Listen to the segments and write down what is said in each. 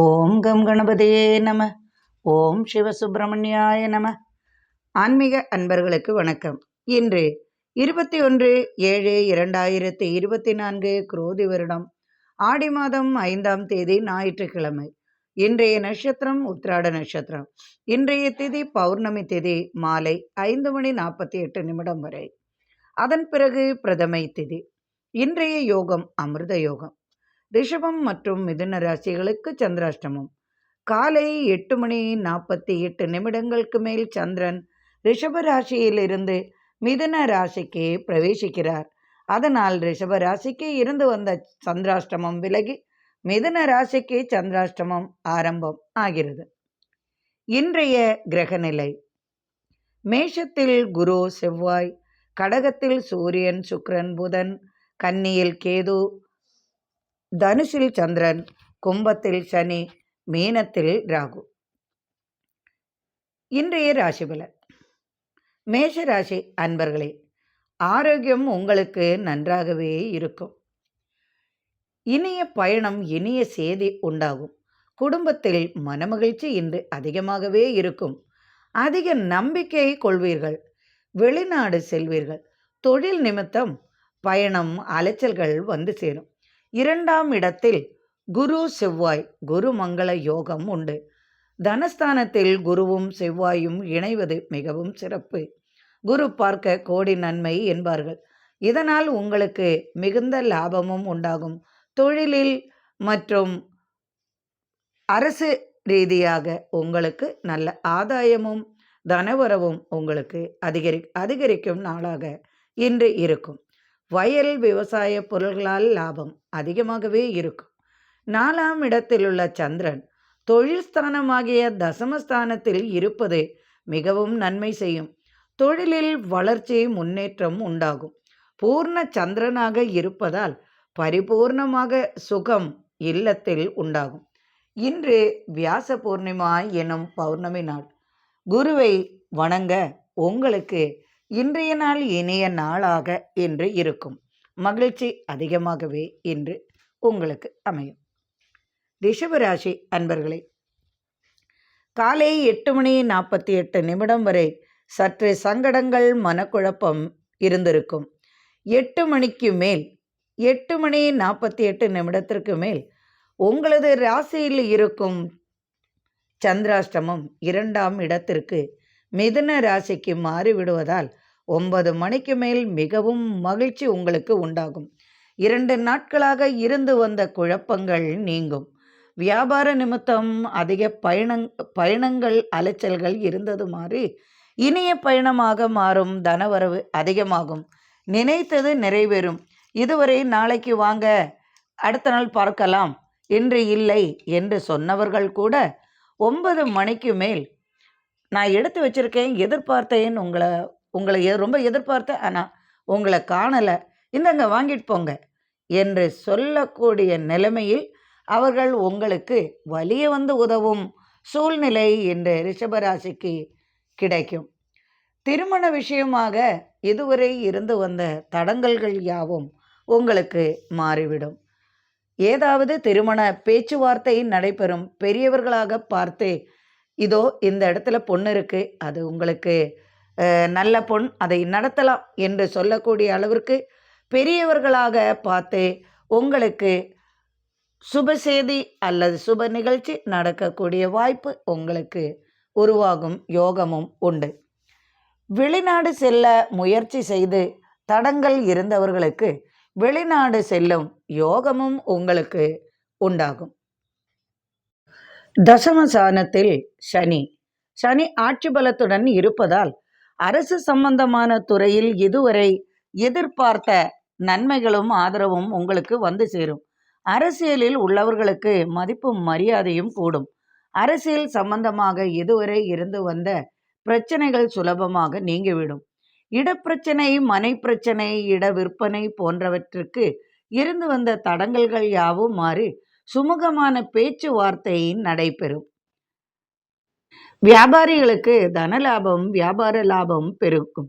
ஓம் come கணபதியே நம. ஓம் சிவசுப்பிரமணியாய நம. ஆன்மீக அன்பர்களுக்கு வணக்கம். இன்று 21/7/2024 குரோதி வருடம் ஆடி மாதம் 5ஆம் தேதி ஞாயிற்றுக்கிழமை. இன்றைய நட்சத்திரம் உத்திராட நட்சத்திரம். இன்றைய திதி பௌர்ணமி திதி மாலை 5:48 வரை. அதன் பிறகு பிரதமை திதி. இன்றைய யோகம் அமிர்த யோகம். ரிஷபம் மற்றும் மிதுன ராசிகளுக்கு சந்திராஷ்டமம். காலை 8:48 மேல் சந்திரன் ரிஷப ராசியிலிருந்து மிதுன ராசிக்கு பிரவேசிக்கிறார். அதனால் ரிஷப ராசிக்கு இருந்து வந்த சந்திராஷ்டமம் விலகி மிதுன ராசிக்கு சந்திராஷ்டமம் ஆரம்பம் ஆகிறது. இன்றைய கிரகநிலை: மேஷத்தில் குரு செவ்வாய், கடகத்தில் சூரியன் சுக்கிரன் புதன், கன்னியில் கேது, தனுசில் சந்திரன், கும்பத்தில் சனி, மீனத்தில் ராகு. இன்றைய ராசி பலன். மேஷ ராசி அன்பர்களே, ஆரோக்கியம் உங்களுக்கு நன்றாகவே இருக்கும். இனிய பயணம், இனிய செய்தி உண்டாகும். குடும்பத்தில் மனமகிழ்ச்சி இன்று அதிகமாகவே இருக்கும். அதிக நம்பிக்கை கொள்வீர்கள். வெளிநாடு செல்வீர்கள். தொழில் நிமித்தம் பயணம், அலைச்சல்கள் வந்து சேரும். 2ஆம் இடத்தில் குரு செவ்வாய், குரு மங்கள யோகம் உண்டு. தனஸ்தானத்தில் குருவும் செவ்வாயும் இணைவது மிகவும் சிறப்பு. குரு பார்க்க கோடி நன்மை என்பார்கள். இதனால் உங்களுக்கு மிகுந்த லாபமும் உண்டாகும். தொழிலில் மற்றும் அரசு ரீதியாக உங்களுக்கு நல்ல ஆதாயமும் தனவரவும் உங்களுக்கு அதிகரிக்கும் நாளாக இன்று இருக்கும். வயல் விவசாய பொருள்களால் லாபம் அதிகமாகவே இருக்கும். 4ஆம் இடத்தில் உள்ள சந்திரன் தொழில் ஸ்தானமாகிய தசமஸ்தானத்தில் இருப்பது மிகவும் நன்மை செய்யும். தொழிலில் வளர்ச்சி, முன்னேற்றம் உண்டாகும். பூர்ண சந்திரனாக இருப்பதால் பரிபூர்ணமாக சுகம் இல்லத்தில் உண்டாகும். இன்று வியாச பூர்ணிமா எனும் பௌர்ணமி நாள். குருவை வணங்க உங்களுக்கு இன்றைய நாள் இனிய நாளாக இன்று இருக்கும். மகிழ்ச்சி அதிகமாகவே இன்று உங்களுக்கு அமையும். ரிஷபராசி அன்பர்களே, காலை 8:48 வரை சற்று சங்கடங்கள், மனக்குழப்பம் இருந்திருக்கும். 8 மணிக்கு மேல் 8:48 மேல் உங்களது ராசியில் இருக்கும் சந்திராஷ்டமம் 2ஆம் இடத்திற்கு மிதுன ராசிக்கு மாறிவிடுவதால் 9 மணிக்கு மேல் மிகவும் மகிழ்ச்சி உங்களுக்கு உண்டாகும். 2 நாட்களாக இருந்து வந்த குழப்பங்கள் நீங்கும். வியாபார நிமித்தம் அதிக பயணங்கள், அலைச்சல்கள் இருந்தது மாறி இனிய பயணமாக மாறும். தனவரவு அதிகமாகும். நினைத்தது நிறைவேறும். இதுவரை நாளைக்கு வாங்க, அடுத்த நாள் பார்க்கலாம், இன்று இல்லை என்று சொன்னவர்கள் கூட 9 மணிக்கு மேல் நான் எடுத்து வச்சிருக்கேன், எதிர்பார்த்தேன், உங்களை ரொம்ப எதிர்பார்த்தேன், ஆனால் உங்களை காணலை, இந்தங்க வாங்கிட்டு போங்க என்று சொல்லக்கூடிய நிலைமையில் அவர்கள் உங்களுக்கு வலிய வந்து உதவும் சூழ்நிலை என்று ரிஷபராசிக்கு கிடைக்கும். திருமண விஷயமாக இதுவரை இருந்து வந்த தடங்கல்கள் யாவும் உங்களுக்கு மாறிவிடும். ஏதாவது திருமண பேச்சுவார்த்தை நடைபெறும். பெரியவர்களாக பார்த்து, இதோ இந்த இடத்துல பொண்ணு இருக்குது, அது உங்களுக்கு நல்ல பொண், அதை நடத்தலாம் என்று சொல்லக்கூடிய அளவிற்கு பெரியவர்களாக பார்த்து உங்களுக்கு சுப செய்தி அல்லது சுப நிகழ்ச்சி நடக்கக்கூடிய வாய்ப்பு உங்களுக்கு உருவாகும். யோகமும் உண்டு. வெளிநாடு செல்ல முயற்சி செய்து தடங்கள் இருந்தவர்களுக்கு வெளிநாடு செல்லும் யோகமும் உங்களுக்கு உண்டாகும். தசமஸ்தானத்தில் சனி ஆட்சி பலத்துடன் இருப்பதால் அரசு சம்பந்தமான துறையில் இதுவரை எதிர்பார்த்த நன்மைகளும் ஆதரவும் உங்களுக்கு வந்து சேரும். அரசியலில் உள்ளவர்களுக்கு மதிப்பும் மரியாதையும் கூடும். அரசியல் சம்பந்தமாக இதுவரை இருந்து வந்த பிரச்சனைகள் சுலபமாக நீங்கிவிடும். இடப்பிரச்சனை, மனை பிரச்சனை, இட விற்பனை போன்றவற்றுக்கு இருந்து வந்த தடங்கல்கள் யாவும் மாறி சுமூகமான பேச்சுவார்த்தை நடைபெறும். வியாபாரிகளுக்கு தனலாபம், வியாபார லாபம் பெருக்கும்.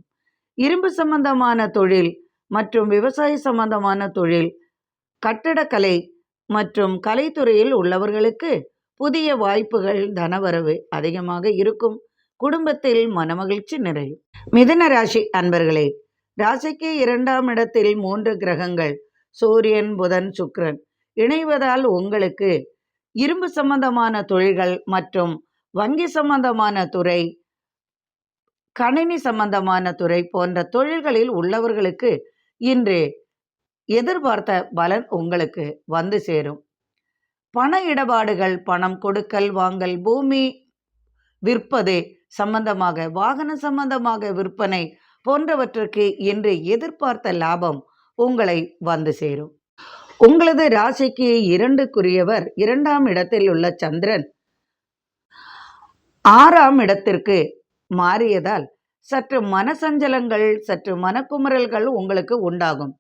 இரும்பு சம்பந்தமான தொழில் மற்றும் விவசாய சம்பந்தமான தொழில், கட்டடக்கலை மற்றும் கலைத்துறையில் உள்ளவர்களுக்கு புதிய வாய்ப்புகள், தனவரவு அதிகமாக இருக்கும். குடும்பத்தில் மனமகிழ்ச்சி நிறையும். மிதுன ராசி அன்பர்களே, ராசிக்கு 2ஆம் இடத்தில் 3 கிரகங்கள் சூரியன், புதன், சுக்கிரன் இணைவதால் உங்களுக்கு இரும்பு சம்பந்தமான தொழில்கள் மற்றும் வங்கி சம்பந்தமான துறை, கணினி சம்பந்தமான துறை போன்ற தொழில்களில் உள்ளவர்களுக்கு இன்று எதிர்பார்த்த பலன் உங்களுக்கு வந்து சேரும். பண இடபாடுகள், பணம் கொடுக்கல் வாங்கல், பூமி விற்பது சம்பந்தமாக, வாகன சம்பந்தமாக விற்பனை போன்றவற்றுக்கு இன்று எதிர்பார்த்த லாபம் உங்களை வந்து சேரும். உங்களது ராசிக்கு 2க்குரியவர் 2ஆம் இடத்தில் உள்ள சந்திரன் 6ஆம் இடத்திற்கு மாறியதால் சற்று மனசஞ்சலங்கள், சற்று மனக்குமுறல்கள் உங்களுக்கு உண்டாகும்.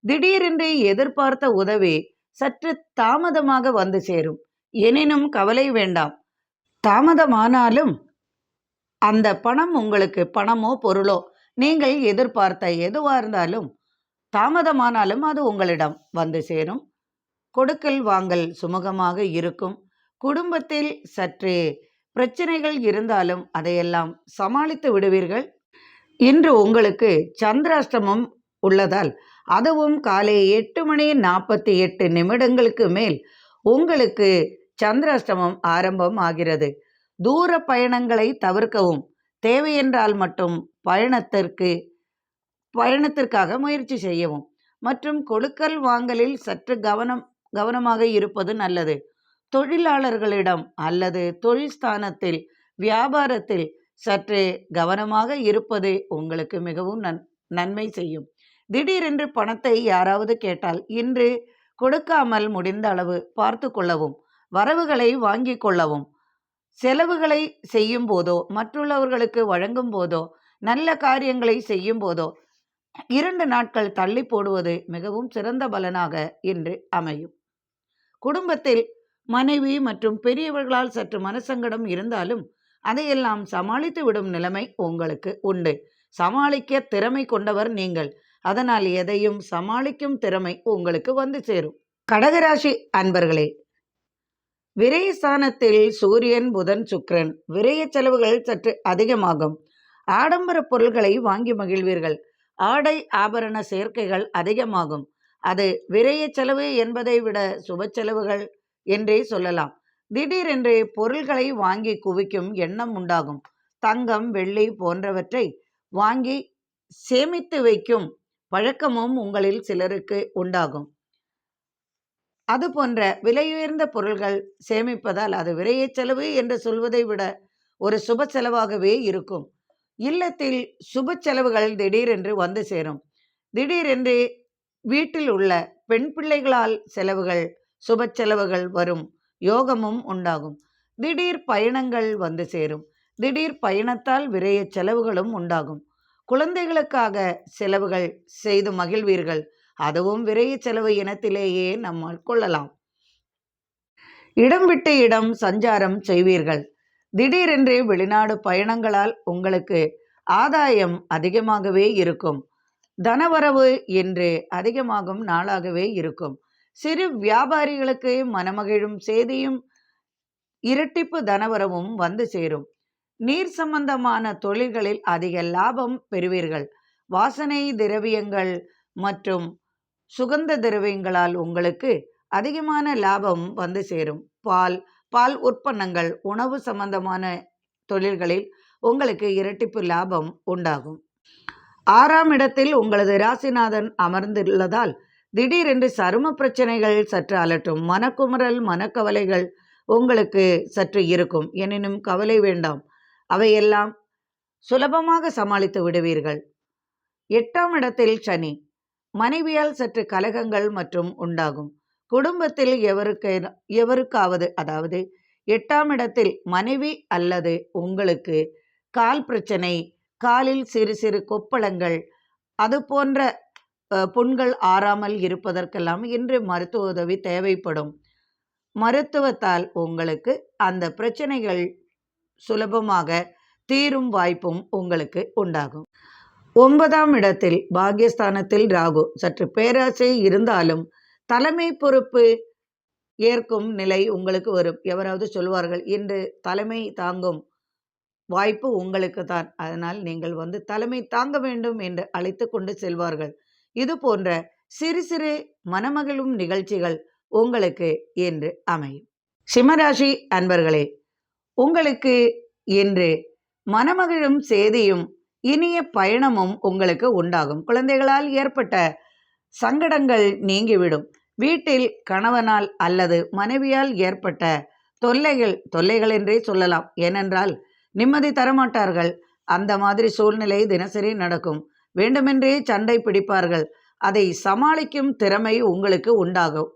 திடீரென்று எதிர்பார்த்த உதவி சற்று தாமதமாக வந்து சேரும். எனினும் கவலை வேண்டாம். தாமதமானாலும் அந்த பணம் உங்களுக்கு, பணமோ பொருளோ, நீங்கள் எதிர்பார்த்த எதுவாக இருந்தாலும் தாமதமானாலும் அது உங்களிடம் வந்து சேரும். கொடுக்கல் வாங்கல் சுமூகமாக இருக்கும். குடும்பத்தில் சற்று பிரச்சனைகள் இருந்தாலும் அதையெல்லாம் சமாளித்து விடுவீர்கள். இன்று உங்களுக்கு சந்திராஷ்டமம் உள்ளதால் அதுவும் காலை 8:48 மேல் உங்களுக்கு சந்திராஷ்டமம் ஆரம்பம் ஆகிறது. தூர பயணங்களை தவிர்க்கவும், தேவையென்றால் மட்டும் பயணத்திற்காக முயற்சி செய்யவும் மற்றும் கொடுக்கல் வாங்கலில் சற்று கவனமாக இருப்பது நல்லது. தொழிலாளர்களிடம் அல்லது தொழில் ஸ்தானத்தில், வியாபாரத்தில் சற்று கவனமாக இருப்பது உங்களுக்கு மிகவும் நன்மை செய்யும். திடீரென்று பணத்தை யாராவது கேட்டால் இன்று கொடுக்காமல் முடிந்த அளவு பார்த்து கொள்ளவும், வரவுகளை வாங்கி கொள்ளவும். செலவுகளை செய்யும் போதோ, மற்றுள்ளவர்களுக்கு வழங்கும் போதோ, நல்ல காரியங்களை செய்யும் போதோ 2 நாட்கள் தள்ளி போடுவது மிகவும் சிறந்த பலனாக இன்று அமையும். குடும்பத்தில் மனைவி மற்றும் பெரியவர்களால் சற்று மனசங்கடம் இருந்தாலும் அதையெல்லாம் சமாளித்து விடும் நிலைமை உங்களுக்கு உண்டு. சமாளிக்க திறமை கொண்டவர் நீங்கள். அதனால் எதையும் சமாளிக்கும் திறமை உங்களுக்கு வந்து சேரும். கடகராசி அன்பர்களே, விரயஸ்தானத்தில் சூரியன், புதன், சுக்கிரன். விரய செலவுகள் சற்று அதிகமாகும். ஆடம்பர பொருள்களை வாங்கி மகிழ்வீர்கள். ஆடை ஆபரண சேர்க்கைகள் அதிகமாகும். அது விரய செலவு என்பதை விட சுப செலவுகள் என்றே சொல்லலாம். திடீரென்று பொருள்களை வாங்கி குவிக்கும் எண்ணம் உண்டாகும். தங்கம், வெள்ளி போன்றவற்றை வாங்கி சேமித்து வைக்கும் பழக்கமும் உங்களில் சிலருக்கு உண்டாகும். அதுபோன்ற விலையுயர்ந்த பொருள்கள் சேமிப்பதால் அது விரய செலவு என்று சொல்வதை விட ஒரு சுப செலவாகவே இருக்கும். இல்லத்தில் சுப செலவுகள் திடீரென்று வந்து சேரும். திடீரென்று வீட்டில் உள்ள பெண் பிள்ளைகளால் செலவுகள், சுப செலவுகள் வரும் யோகமும் உண்டாகும். திடீர் பயணங்கள் வந்து சேரும். திடீர் பயணத்தால் விரய செலவுகளும் உண்டாகும். குழந்தைகளுக்காக செலவுகள் செய்து மகிழ்வீர்கள். அதுவும் விரய செலவு இனத்திலேயே நம்மால் கொள்ளலாம். இடம் விட்டு இடம் சஞ்சாரம் செய்வீர்கள். திடீரென்று வெளிநாடு பயணங்களால் உங்களுக்கு ஆதாயம் அதிகமாகவே இருக்கும். தனவரவு என்று அதிகமாகும் நாளாகவே இருக்கும். சிறு வியாபாரிகளுக்கு மனமகிழும் செய்தியும் இரட்டிப்பு தனவரவும் வந்து சேரும். நீர் சம்பந்தமான தொழில்களில் அதிக லாபம் பெறுவீர்கள். வாசனை திரவியங்கள் மற்றும் சுகந்த திரவியங்களால் உங்களுக்கு அதிகமான லாபம் வந்து சேரும். பால் உற்பன்னங்கள், உணவு சம்பந்தமான தொழில்களில் உங்களுக்கு இரட்டிப்பு லாபம் உண்டாகும். 6ஆம் இடத்தில் உங்களது ராசிநாதன் அமர்ந்துள்ளதால் திடீரென்று சரும பிரச்சனைகள் சற்று அலட்டும். மனக்குமுறல், மனக்கவலைகள் உங்களுக்கு சற்று இருக்கும். எனினும் கவலை வேண்டாம். அவையெல்லாம் சுலபமாக சமாளித்து விடுவீர்கள். 8ஆம் இடத்தில் சனி. மனைவியால் சற்று கலகங்கள் மற்றும் உண்டாகும். குடும்பத்தில் எவருக்காவது, அதாவது 8ஆம் இடத்தில் மனைவி அல்லது உங்களுக்கு கால் பிரச்சனை, காலில் சிறு சிறு கொப்பளங்கள், அது போன்ற புண்கள் ஆறாமல் இருப்பதற்கெல்லாம் இன்று மருத்துவ உதவி தேவைப்படும். மருத்துவத்தால் உங்களுக்கு அந்த பிரச்சனைகள் சுலபமாக தீரும் வாய்ப்பும் உங்களுக்கு உண்டாகும். 9ஆம் இடத்தில் பாக்யஸ்தானத்தில் ராகு. சற்று பேராசை இருந்தாலும் தலைமை பொறுப்பு ஏற்கும் நிலை உங்களுக்கு வரும். எவராவது சொல்வார்கள், இன்று தலைமை தாங்கும் வாய்ப்பு உங்களுக்கு தான், அதனால் நீங்கள் தலைமை தாங்க வேண்டும் என்று அழைத்து கொண்டு செல்வார்கள். இது போன்ற சிறு சிறு மனமகிழும் நிகழ்ச்சிகள் உங்களுக்கு இன்று அமையும். சிம்மராசி அன்பர்களே, உங்களுக்கு இன்று மனமகிழும் செய்தியும் இனிய பயணமும் உங்களுக்கு உண்டாகும். குழந்தைகளால் ஏற்பட்ட சங்கடங்கள் நீங்கிவிடும். வீட்டில் கணவனால் அல்லது மனைவியால் ஏற்பட்ட தொல்லைகள் என்றே சொல்லலாம். ஏனென்றால் நிம்மதி தரமாட்டார்கள். அந்த மாதிரி சூழ்நிலை தினசரி நடக்கும். வேண்டுமென்றே சண்டை பிடிப்பார்கள். அதை சமாளிக்கும் திறமை உங்களுக்கு உண்டாகும்.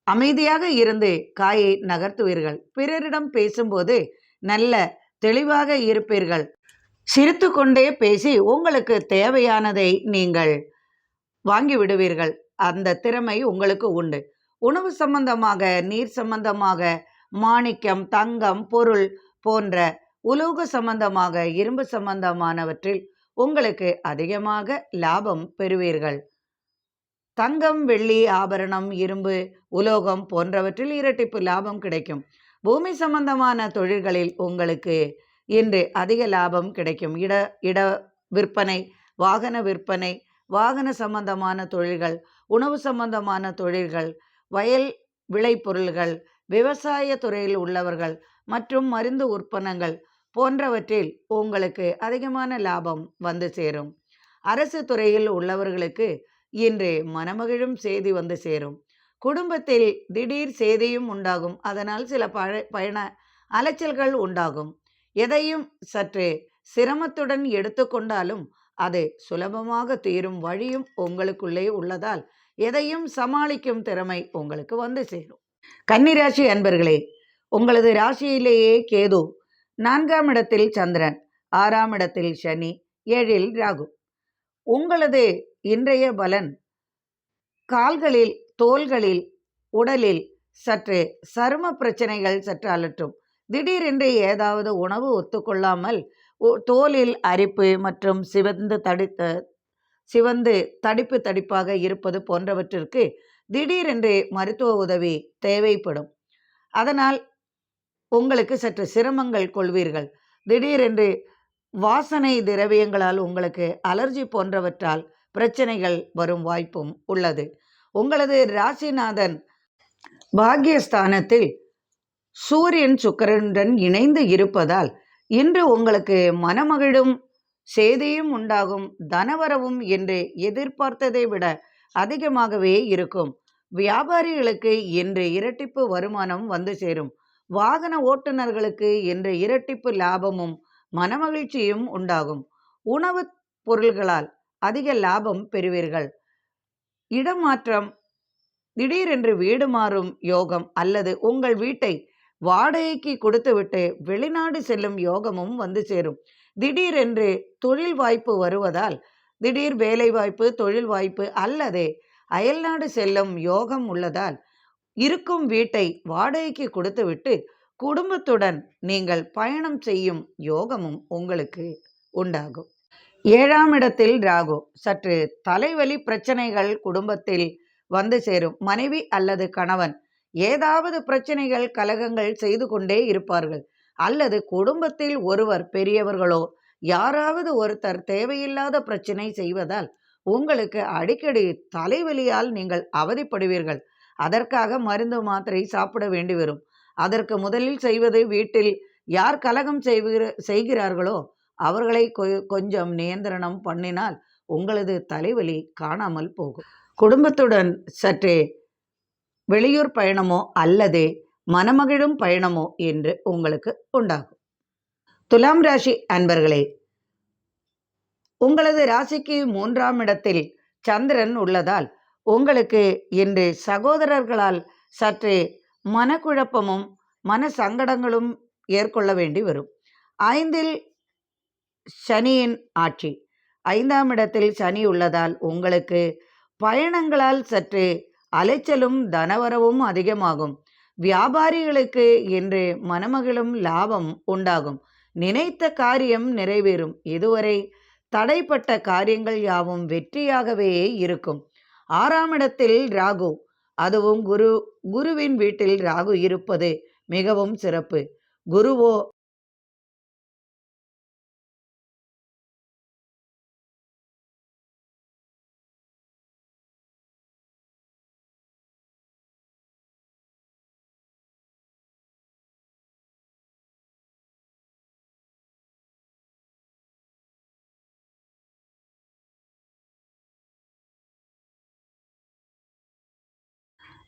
அமைதியாக இருந்து காயை நகர்த்துவீர்கள். பிறரிடம் பேசும்போது நல்ல தெளிவாக இருப்பீர்கள். சிரித்து கொண்டே பேசி உங்களுக்கு தேவையானதை நீங்கள் வாங்கி விடுவீர்கள். அந்த திறமை உங்களுக்கு உண்டு. உணவு சம்பந்தமாக, நீர் சம்பந்தமாக, மாணிக்கம், தங்கம், பொருள் போன்ற உலோக சம்பந்தமாக, இரும்பு சம்பந்தமானவற்றில் உங்களுக்கு அதிகமாக லாபம் பெறுவீர்கள். தங்கம், வெள்ளி, ஆபரணம், இரும்பு, உலோகம் போன்றவற்றில் இரட்டிப்பு லாபம் கிடைக்கும். பூமி சம்பந்தமான தொழில்களில் உங்களுக்கு இன்று அதிக லாபம் கிடைக்கும். இட விற்பனை, வாகன விற்பனை, வாகன சம்பந்தமான தொழில்கள், உணவு சம்பந்தமான தொழில்கள், வயல் விளைபொருள்கள், விவசாய துறையில் உள்ளவர்கள் மற்றும் மருந்து உற்பன்னங்கள் போன்றவற்றில் உங்களுக்கு அதிகமான லாபம் வந்து சேரும். அரசு துறையில் உள்ளவர்களுக்கு இன்று மனமகிழும் செய்தி வந்து சேரும். குடும்பத்தில் திடீர் செய்தியும் உண்டாகும். அதனால் சில பயண அலைச்சல்கள் உண்டாகும். எதையும் சற்று சிரமத்துடன் எடுத்துக்கொண்டாலும் அது சுலபமாக தீரும் வழியும் உங்களுக்குள்ளே உள்ளதால் எதையும் சமாளிக்கும் திறமை உங்களுக்கு வந்து சேரும். கன்னிராசி அன்பர்களே, உங்களது ராசியிலேயே கேது, 4ஆம் இடத்தில் சந்திரன், 6ஆம் இடத்தில் சனி, 7இல் ராகு. உங்களது இன்றைய பலன் கால்களில், தோள்களில், உடலில் சற்று சரும பிரச்சனைகள் சற்று அலட்டும். திடீரென்று ஏதாவது உணவு ஒத்துக்கொள்ளாமல் தோலில் அரிப்பு மற்றும் சிவந்து தடிப்பாக இருப்பது போன்றவற்றிற்கு திடீரென்று மருத்துவ உதவி தேவைப்படும். அதனால் உங்களுக்கு சற்று சிரமங்கள் கொள்வீர்கள். திடீரென்று வாசனை திரவியங்களால் உங்களுக்கு அலர்ஜி போன்றவற்றால் பிரச்சனைகள் வரும் வாய்ப்பும் உள்ளது. உங்களது ராசிநாதன் பாக்கியஸ்தானத்தில் சூரியன் சுக்கிரனுடன் இணைந்து இருப்பதால் இன்று உங்களுக்கு மனமகிழும் செய்தியும் உண்டாகும். தனவரவும் என்று எதிர்பார்த்ததை விட அதிகமாகவே இருக்கும். வியாபாரிகளுக்கு இன்று இரட்டிப்பு வருமானம் வந்து சேரும். வாகன ஓட்டுநர்களுக்கு இன்று இரட்டிப்பு லாபமும் மனமகிழ்ச்சியும் உண்டாகும். உணவுப் பொருள்களால் அதிக லாபம் பெறுவீர்கள். இடமாற்றம், திடீரென்று வீடு மாறும் யோகம் அல்லது உங்கள் வீட்டை வாடகைக்கு கொடுத்துவிட்டு வெளிநாடு செல்லும் யோகமும் வந்து சேரும். திடீரென்று தொழில் வாய்ப்பு வருவதால் திடீர் வேலை வாய்ப்பு, தொழில் வாய்ப்பு அல்லது அயல்நாடு செல்லும் யோகம் உள்ளதால் இருக்கும் வீட்டை வாடகைக்கு கொடுத்துவிட்டு குடும்பத்துடன் நீங்கள் பயணம் செய்யும் யோகமும் உங்களுக்கு உண்டாகும். 7ஆம் இடத்தில் ராகு, சற்று தலைவலி பிரச்சனைகள் குடும்பத்தில் வந்து சேரும். மனைவி அல்லது கணவன் ஏதாவது பிரச்சனைகள், கலகங்கள் செய்து கொண்டே இருப்பார்கள். அல்லது குடும்பத்தில் ஒருவர், பெரியவர்களோ யாராவது ஒருத்தர் தேவையில்லாத பிரச்சனை செய்வதால் உங்களுக்கு அடிக்கடி தலைவலியால் நீங்கள் அவதிப்படுவீர்கள். அதற்காக மருந்து மாத்திரை சாப்பிட வேண்டி வரும். அதற்கு முதலில் செய்வது, வீட்டில் யார் கலகம் செய்கிறார்களோ அவர்களை கொஞ்சம் நியந்திரணம் பண்ணினால் உங்களது தலைவலி காணாமல் போகும். குடும்பத்துடன் சற்றே வெளியூர் பயணமோ அல்லது மனமகிழும் பயணமோ என்று உங்களுக்கு உண்டாகும். துலாம் ராசி அன்பர்களே, உங்களது ராசிக்கு 3ஆம் இடத்தில் சந்திரன் உள்ளதால் உங்களுக்கு இன்று சகோதரர்களால் சற்றே மனக்குழப்பமும் மன சங்கடங்களும் ஏற்கொள்ள வேண்டி வரும். 5இல் சனியின் ஆட்சி, 5ஆம் இடத்தில் சனி உள்ளதால் உங்களுக்கு பயணங்களால் சற்று அலைச்சலும் தனவரவும் அதிகமாகும். வியாபாரிகளுக்கு இன்று மனமகிழும் லாபம் உண்டாகும். நினைத்த காரியம் நிறைவேறும். இதுவரை தடைப்பட்ட காரியங்கள் யாவும் வெற்றியாகவே இருக்கும். 6ஆம் இடத்தில் ராகு, அதுவும் குருவின் வீட்டில் ராகு இருப்பது மிகவும் சிறப்பு. குருவோ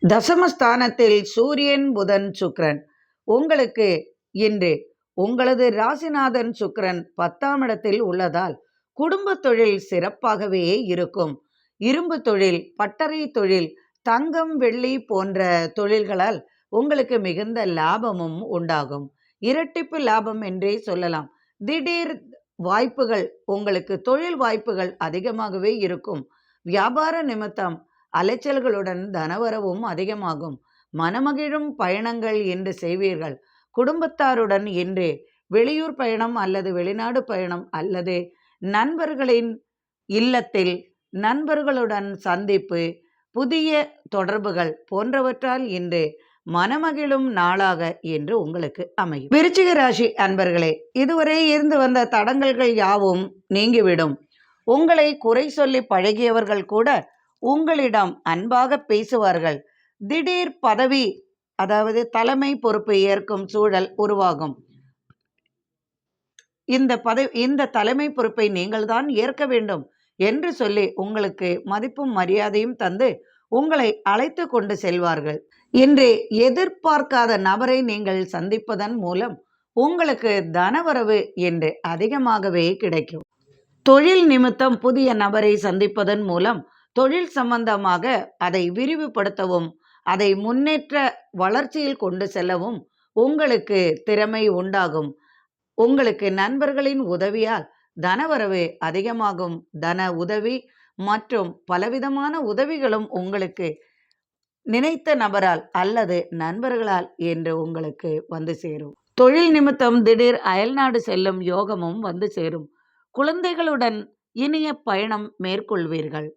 தசமஸ்தானத்தில் சூரியன், புதன், சுக்கிரன். உங்களுக்கு இன்று உங்களது ராசிநாதன் சுக்கிரன் 10ஆம் இடத்தில் உள்ளதால் குடும்ப தொழில் சிறப்பாகவே இருக்கும். இரும்பு தொழில், பட்டறை தொழில், தங்கம், வெள்ளி போன்ற தொழில்களால் உங்களுக்கு மிகுந்த லாபமும் உண்டாகும். இரட்டிப்பு லாபம் என்றே சொல்லலாம். திடீர் வாய்ப்புகள், உங்களுக்கு தொழில் வாய்ப்புகள் அதிகமாகவே இருக்கும். வியாபார நிமித்தம் அலைச்சல்களுடன் தனவரவும் அதிகமாகும். மனமகிழும் பயணங்கள் இன்று செய்வீர்கள். குடும்பத்தாருடன் இன்று வெளியூர் பயணம் அல்லது வெளிநாடு பயணம் அல்லது நண்பர்களின் இல்லத்தில் நண்பர்களுடன் சந்திப்பு, புதிய தொடர்புகள் போன்றவற்றால் இன்று மனமகிழும் நாளாக இன்று உங்களுக்கு அமையும். விருச்சிக ராசி அன்பர்களே, இதுவரை இருந்து வந்த தடங்கல்கள் யாவும் நீங்கிவிடும். உங்களை குறை சொல்லி பழகியவர்கள் கூட உங்களிடம் அன்பாக பேசுவார்கள். திடீர் பதவி, அதாவது தலைமை பொறுப்பை ஏற்கும் சூழல் உருவாகும். இந்த தலைமை பொறுப்பை நீங்கள் தான் ஏற்க வேண்டும் என்று சொல்லி உங்களுக்கு மதிப்பும் மரியாதையும் தந்து உங்களை அழைத்து கொண்டு செல்வார்கள். இன்று எதிர்பார்க்காத நபரை நீங்கள் சந்திப்பதன் மூலம் உங்களுக்கு தனவரவு என்று அதிகமாகவே கிடைக்கும். தொழில் நிமித்தம் புதிய நபரை சந்திப்பதன் மூலம் தொழில் சம்பந்தமாக அதை விரிவுபடுத்தவும் அதை முன்னேற்ற வளர்ச்சியில் கொண்டு செல்லவும் உங்களுக்கு திறமை உண்டாகும். உங்களுக்கு நண்பர்களின் உதவியால் தனவரவு அதிகமாகும். தன உதவி மற்றும் பலவிதமான உதவிகளும் உங்களுக்கு நினைத்த நபரால் அல்லது நண்பர்களால் என்று உங்களுக்கு வந்து சேரும். தொழில் நிமித்தம் திடீர் அயல்நாடு செல்லும் யோகமும் வந்து சேரும். குழந்தைகளுடன் இனிய பயணம் மேற்கொள்வீர்கள்.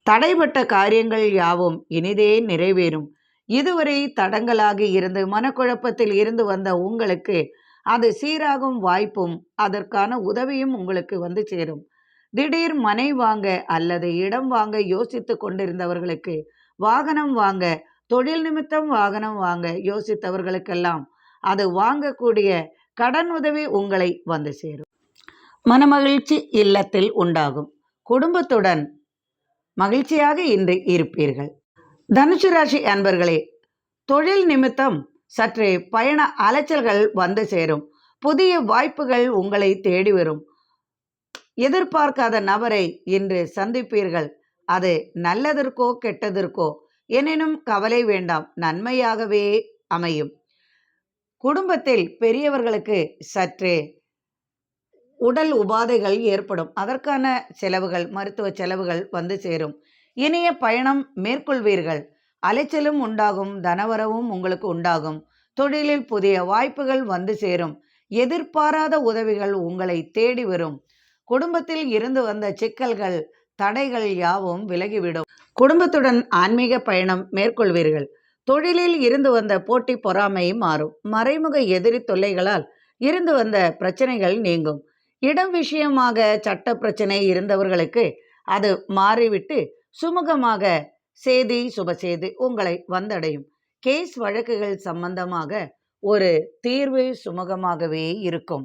தடைபட்ட காரியங்கள் யாவும் இனிதே நிறைவேறும். இதுவரை தடங்களாகி இருந்து மனக்குழப்பத்தில் இருந்து வந்த உங்களுக்கு அது சீராகும் வாய்ப்பும் அதற்கான உதவியும் உங்களுக்கு வந்து சேரும். திடீர் மனை வாங்க அல்லது இடம் வாங்க யோசித்து கொண்டிருந்தவர்களுக்கு, வாகனம் வாங்க, தொழில் நிமித்தம் வாகனம் வாங்க யோசித்தவர்களுக்கெல்லாம் அது வாங்கக்கூடிய கடன் உதவி உங்களை வந்து சேரும். மனமகிழ்ச்சி இல்லத்தில் உண்டாகும். குடும்பத்துடன் மகிழ்ச்சியாக இன்று இருப்பீர்கள். தனுசு ராசி அன்பர்களே, தொழில் நிமித்தம் சற்றே பயண அலைச்சல்கள் வந்து சேரும். புதிய வாய்ப்புகள் உங்களை தேடி வரும். எதிர்பார்க்காத நபரை இன்று சந்திப்பீர்கள். அது நல்லதற்கோ கெட்டதற்கோ எனினும் கவலை வேண்டாம், நன்மையாகவே அமையும். குடும்பத்தில் பெரியவர்களுக்கு சற்றே உடல் உபாதைகள் ஏற்படும். அதற்கான செலவுகள், மருத்துவ செலவுகள் வந்து சேரும். இனிய பயணம் மேற்கொள்வீர்கள். அலைச்சலும் உண்டாகும். தனவரவும் உங்களுக்கு உண்டாகும். தொழிலில் புதிய வாய்ப்புகள் வந்து சேரும். எதிர்பாராத உதவிகள் உங்களை தேடி வரும். குடும்பத்தில் இருந்து வந்த சிக்கல்கள், தடைகள் யாவும் விலகிவிடும். குடும்பத்துடன் ஆன்மீக பயணம் மேற்கொள்வீர்கள். தொழிலில் இருந்து வந்த போட்டி பொறாமை மாறும். மறைமுக எதிரி தொல்லைகளால் இருந்து வந்த பிரச்சனைகள் நீங்கும். இடம் விஷயமாக சட்ட பிரச்சனை இருந்தவர்களுக்கு அது மாறிவிட்டு சுமூகமாக சேதி சுபசேதி உங்களை வந்தடையும். கேஸ் வழக்குகள் சம்பந்தமாக ஒரு தீர்வு சுமூகமாகவே இருக்கும்.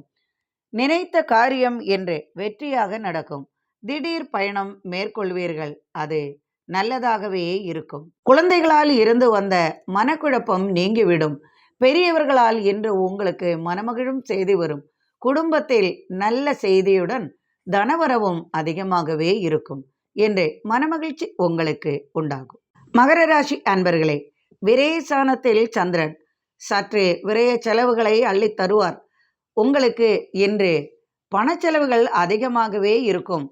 நினைத்த காரியம் என்று வெற்றியாக நடக்கும். திடீர் பயணம் மேற்கொள்வீர்கள். அது நல்லதாகவே இருக்கும். குழந்தைகளால் இருந்து வந்த மனக்குழப்பம் நீங்கிவிடும். பெரியவர்களால் இன்று உங்களுக்கு மனமகிழும் செய்தி வரும். குடும்பத்தில் நல்ல செய்தியுடன் தனவரவும் அதிகமாகவே இருக்கும் என்று மனமகிழ்ச்சி உங்களுக்கு உண்டாகும். மகர ராசி அன்பர்களே, விரயஸ்தானத்தில் சந்திரன் சற்று விரய செலவுகளை அள்ளி தருவார். உங்களுக்கு இன்று பணச்செலவுகள் அதிகமாகவே இருக்கும்.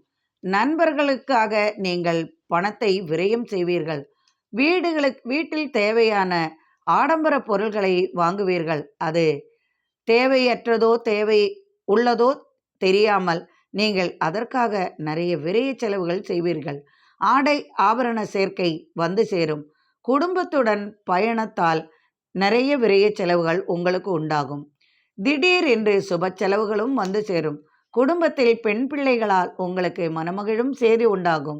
நண்பர்களுக்காக நீங்கள் பணத்தை விரயம் செய்வீர்கள். வீட்டில் தேவையான ஆடம்பர பொருள்களை வாங்குவீர்கள். அது தேவையற்றதோ தேவை உள்ளதோ தெரியாமல் நீங்கள் அதற்காக நிறைய விரய செலவுகள் செய்வீர்கள். ஆடை ஆபரண சேர்க்கை வந்து சேரும். குடும்பத்துடன் பயணத்தால் நிறைய விரைய செலவுகள் உங்களுக்கு உண்டாகும். திடீர் என்று சுப செலவுகளும் வந்து சேரும். குடும்பத்தில் பெண் பிள்ளைகளால் உங்களுக்கு மனமகிழும் செய்தி உண்டாகும்.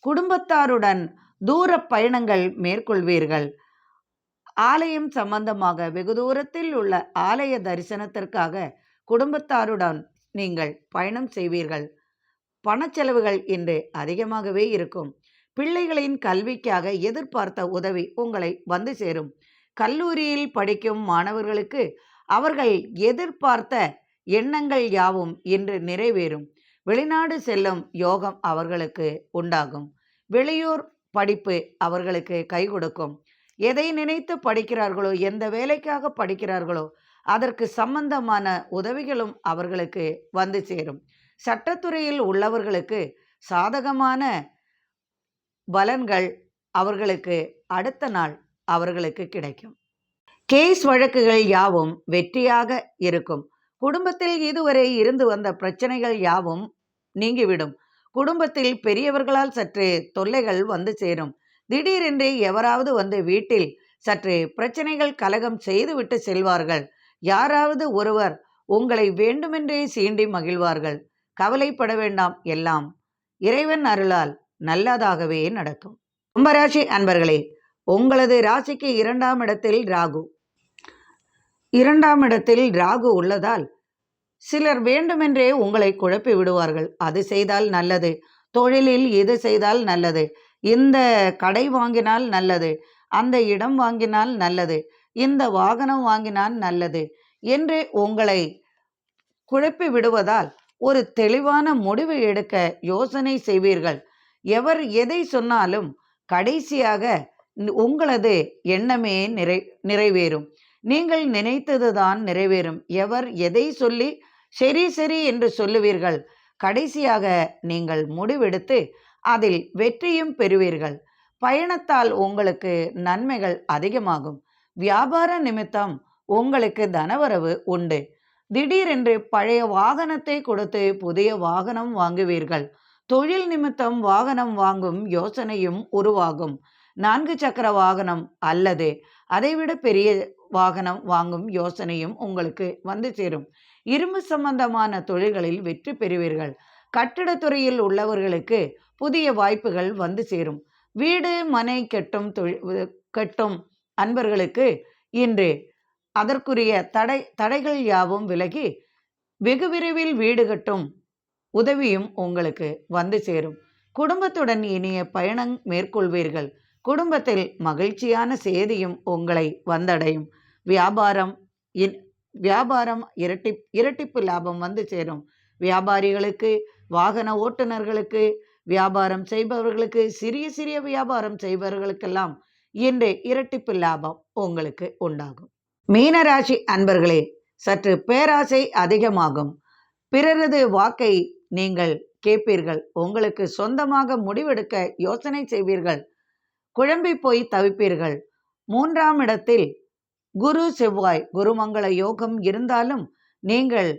குடும்பத்தாருடன் தூர பயணங்கள் மேற்கொள்வீர்கள். ஆலயம் சம்பந்தமாக வெகு தூரத்தில் உள்ள ஆலய தரிசனத்திற்காக குடும்பத்தாருடன் நீங்கள் பயணம் செய்வீர்கள். பணச்செலவுகள் இன்று அதிகமாகவே இருக்கும். பிள்ளைகளின் கல்விக்காக எதிர்பார்த்த உதவி உங்களை வந்து சேரும். கல்லூரியில் படிக்கும் மாணவர்களுக்கு அவர்கள் எதிர்பார்த்த எண்ணங்கள் யாவும் இன்று நிறைவேறும். வெளிநாடு செல்லும் யோகம் அவர்களுக்கு உண்டாகும். வெளியூர் படிப்பு அவர்களுக்கு கை கொடுக்கும். எதை நினைத்து படிக்கிறார்களோ, எந்த வேலைக்காக படிக்கிறார்களோ அதற்கு சம்பந்தமான உதவிகளும் அவர்களுக்கு வந்து சேரும். சட்டத்துறையில் உள்ளவர்களுக்கு சாதகமான பலன்கள் அவர்களுக்கு அடுத்த நாள் அவர்களுக்கு கிடைக்கும். கேஸ் வழக்குகள் யாவும் வெற்றியாக இருக்கும். குடும்பத்தில் இதுவரை இருந்து வந்த பிரச்சனைகள் யாவும் நீங்கிவிடும். குடும்பத்தில் பெரியவர்களால் சற்று தொல்லைகள் வந்து சேரும். திடீரென்று எவராவது வந்து வீட்டில் சற்று பிரச்சனைகள் கலகம் செய்துவிட்டு செல்வார்கள். யாராவது ஒருவர் உங்களை வேண்டுமென்றே சீண்டி மகிழ்வார்கள். கவலைப்பட வேண்டாம், எல்லாம் இறைவன் அருளால் நல்லதாகவே நடக்கும். கும்பராசி அன்பர்களே, உங்களது ராசிக்கு 2ஆம் இடத்தில் ராகு. 2ஆம் இடத்தில் ராகு உள்ளதால் சிலர் வேண்டுமென்றே உங்களை குழப்பி விடுவார்கள். அது செய்தால் நல்லது, தொழிலில் இது செய்தால் நல்லது, இந்த கடை வாங்கினால் நல்லது, அந்த இடம் வாங்கினால் நல்லது, இந்த வாகனம் வாங்கினால் நல்லது என்று உங்களை குழப்பி விடுவதால் ஒரு தெளிவான முடிவு எடுக்க யோசனை செய்வீர்கள். எவர் எதை சொன்னாலும் கடைசியாக உங்களது எண்ணமே நிறைவேறும். நீங்கள் நினைத்ததுதான் நிறைவேறும். எவர் எதை சொல்லி சரி சரி என்று சொல்லுவீர்கள். கடைசியாக நீங்கள் முடிவெடுத்து அதில் வெற்றியும் பெறுவீர்கள். பயணத்தால் உங்களுக்கு நன்மைகள் அதிகமாகும். வியாபார நிமித்தம் உங்களுக்கு தனவரவு உண்டு. திடீரென்று பழைய வாகனத்தை கொடுத்து புதிய வாகனம் வாங்குவீர்கள். தொழில் நிமித்தம் வாகனம் வாங்கும் யோசனையும் உருவாகும். 4 சக்கர வாகனம் அல்லது அதைவிட பெரிய வாகனம் வாங்கும் யோசனையும் உங்களுக்கு வந்து சேரும். இரும்பு சம்பந்தமான தொழில்களில் வெற்றி பெறுவீர்கள். கட்டிடத்துறையில் உள்ளவர்களுக்கு புதிய வாய்ப்புகள் வந்து சேரும். வீடு மனை கட்டும் அன்பர்களுக்கு இன்று அதற்குரிய தடைகள் யாவும் விலகி வெகு விரைவில் வீடு கட்டும் உதவியும் உங்களுக்கு வந்து சேரும். குடும்பத்துடன் இனிய பயணம் மேற்கொள்வீர்கள். குடும்பத்தில் மகிழ்ச்சியான செய்தியும் உங்களை வந்தடையும். வியாபாரம் இரட்டிப்பு லாபம் வந்து சேரும். வியாபாரிகளுக்கு, வாகன ஓட்டுநர்களுக்கு, வியாபாரம் செய்பவர்களுக்கு, சிறிய சிறிய வியாபாரம் செய்பவர்களுக்கெல்லாம் இன்று இரட்டிப்பு லாபம் உங்களுக்கு உண்டாகும். மீனராசி அன்பர்களே, சற்று பேராசை அதிகமாகும். பிறரது வாக்கை நீங்கள் கேட்பீர்கள். உங்களுக்கு சொந்தமாக முடிவெடுக்க யோசனை செய்வீர்கள். குழம்பி போய் தவிப்பீர்கள். 3ஆம் இடத்தில் குரு செவ்வாய் குருமங்கள யோகம் இருந்தாலும் நீங்கள்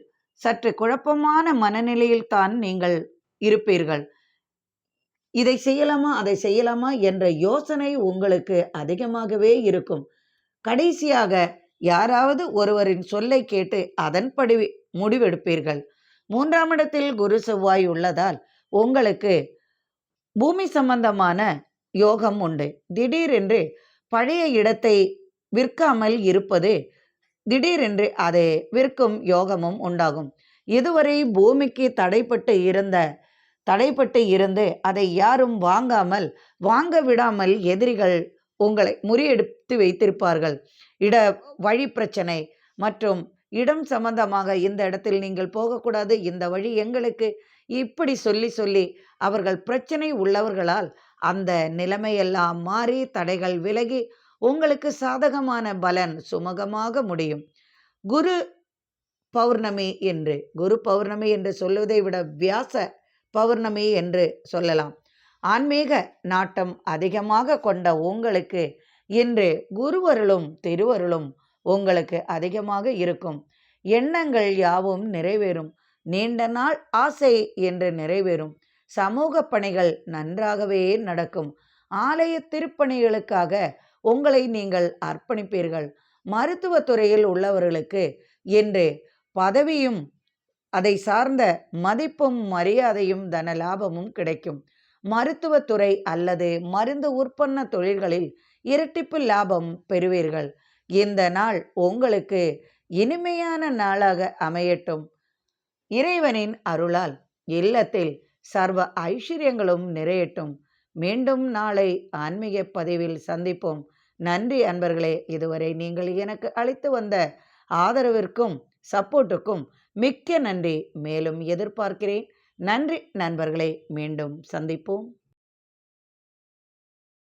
சற்று குழப்பமான மனநிலையில் தான் நீங்கள் இருப்பீர்கள். இதை செய்யலாமா, அதை செய்யலாமா என்ற யோசனை உங்களுக்கு அதிகமாகவே இருக்கும். கடைசியாக யாராவது ஒருவரின் சொல்லை கேட்டு அதன்படி முடிவெடுப்பீர்கள். 3ஆம் இடத்தில் குரு செவ்வாய் உள்ளதால் உங்களுக்கு பூமி சம்பந்தமான யோகம் உண்டு. திடீரென்று பழைய இடத்தை விற்காமல் இருப்பது, திடீரென்று அதை விற்கும் யோகமும் உண்டாகும். இதுவரை பூமிக்கு தடைப்பட்டு இருந்து அதை யாரும் வாங்க விடாமல் எதிரிகள் உங்களை முறியடித்து வைத்திருப்பார்கள். வழி பிரச்சனை மற்றும் இடம் சம்பந்தமாக இந்த இடத்தில் நீங்கள் போகக்கூடாது, இந்த வழி எங்களுக்கு, இப்படி சொல்லி அவர்கள் பிரச்சனை உள்ளவர்களால் அந்த நிலைமையெல்லாம் மாறி தடைகள் விலகி உங்களுக்கு சாதகமான பலன் சுமூகமாக முடியும். குரு பௌர்ணமி என்று சொல்வதை விட வியாச பௌர்ணமி என்று சொல்லலாம். ஆன்மீக நாட்டம் அதிகமாக கொண்ட உங்களுக்கு இன்று குருவருளும் திருவருளும் உங்களுக்கு அதிகமாக இருக்கும். எண்ணங்கள் யாவும் நிறைவேறும். நீண்ட நாள் ஆசை என்று நிறைவேறும். சமூக பணிகள் நன்றாகவே நடக்கும். ஆலய திருப்பணிகளுக்காக உங்களை நீங்கள் அர்ப்பணிப்பீர்கள். மருத்துவத் துறையில் உள்ளவர்களுக்கு இன்று பதவியும் அதை சார்ந்த மதிப்பும் மரியாதையும் தன லாபமும் கிடைக்கும். மருத்துவத்துறை அல்லது மருந்து உற்பன்ன தொழில்களில் இரட்டிப்பு லாபம் பெறுவீர்கள். இந்த நாள் உங்களுக்கு இனிமையான நாளாக அமையட்டும். இறைவனின் அருளால் இல்லத்தில் சர்வ ஐஸ்வர்யங்களும் நிறையட்டும். மீண்டும் நாளை ஆன்மீக பதிவில் சந்திப்போம். நன்றி அன்பர்களே. இதுவரை நீங்கள் எனக்கு அளித்து வந்த ஆதரவிற்கும் சப்போர்ட்டுக்கும் மிக்க நன்றி. மேலும் எதிர்பார்க்கிறேன். நன்றி நண்பர்களே. மீண்டும் சந்திப்போம்.